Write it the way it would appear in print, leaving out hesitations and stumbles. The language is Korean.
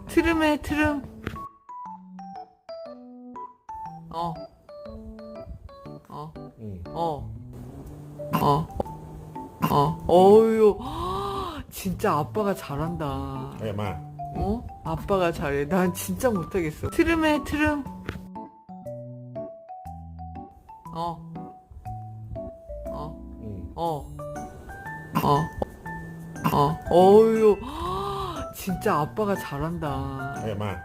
트름해 트름. 어. 어. 응. 어유. 진짜 아빠가 잘한다. Ê mà. 어? 아빠가 잘해. 난 진짜 못하겠어. 트름해 트름. 어. 응. 어유. 진짜 아빠가 잘한다. Ê mà.